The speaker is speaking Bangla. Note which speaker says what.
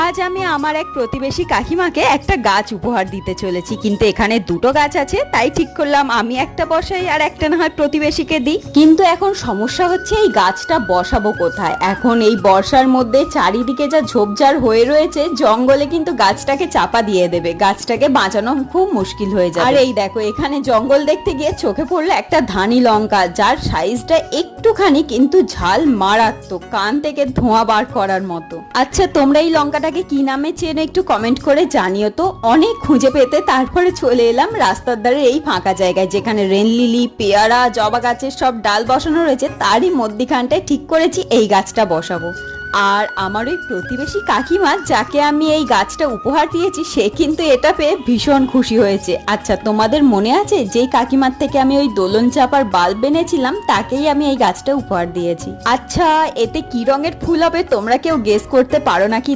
Speaker 1: আজ আমি আমার এক প্রতিবেশী কাকিমাকে একটা গাছ উপহার দিতে চলেছি, কিন্তু এখানে দুটো গাছ আছে, তাই ঠিক করলাম আমি একটা বসাই আর একটা না হয় প্রতিবেশীকে দিই। কিন্তু এখন সমস্যা হচ্ছে এই গাছটা বসাবো কোথায়। এখন এই বর্ষার মধ্যে চারিদিকে যা ঝোপঝাড় হয়ে রয়েছে, জঙ্গলে কিন্তু গাছটাকে চাপা দিয়ে দেবে, গাছটাকে বাঁচানো খুব মুশকিল হয়ে যাবে। আর এই দেখো, এখানে জঙ্গল দেখতে গিয়ে চোখে পড়লো একটা ধানি লঙ্কা, যার সাইজটা একটুখানি কিন্তু ঝাল মারাত্মক, কান থেকে ধোঁয়া বার করার মতো। আচ্ছা, তোমরা এই লঙ্কাটাকে কি নামে চেনো একটু কমেন্ট করে জানিও তো। অনেক খুঁজে পেতে তারপরে চলে এলাম রাস্তার ধারে এই ফাঁকা জায়গায়, যেখানে রেন লিলি, পেয়ারা, জবা গাছের সব ডাল বসানো রয়েছে, তারই মধ্যিখানটায় ঠিক করেছি এই গাছটা বসাবো। আর আমার ওই প্রতিবেশী কাকিমা, যাকে আমি এই গাছটা উপহার দিয়েছি, সে কিন্তু এটা পেয়ে ভীষণ খুশি হয়েছে। আচ্ছা, তোমাদের মনে আছে যেই কাকিমার থেকে আমি ওই দোলন চাপার বাল্ব এনেছিলাম, তাকেই আমি এই গাছটা উপহার দিয়েছি। আচ্ছা, এতে কি রঙের ফুল হবে তোমরা কেউ গেস করতে পারো নাকি?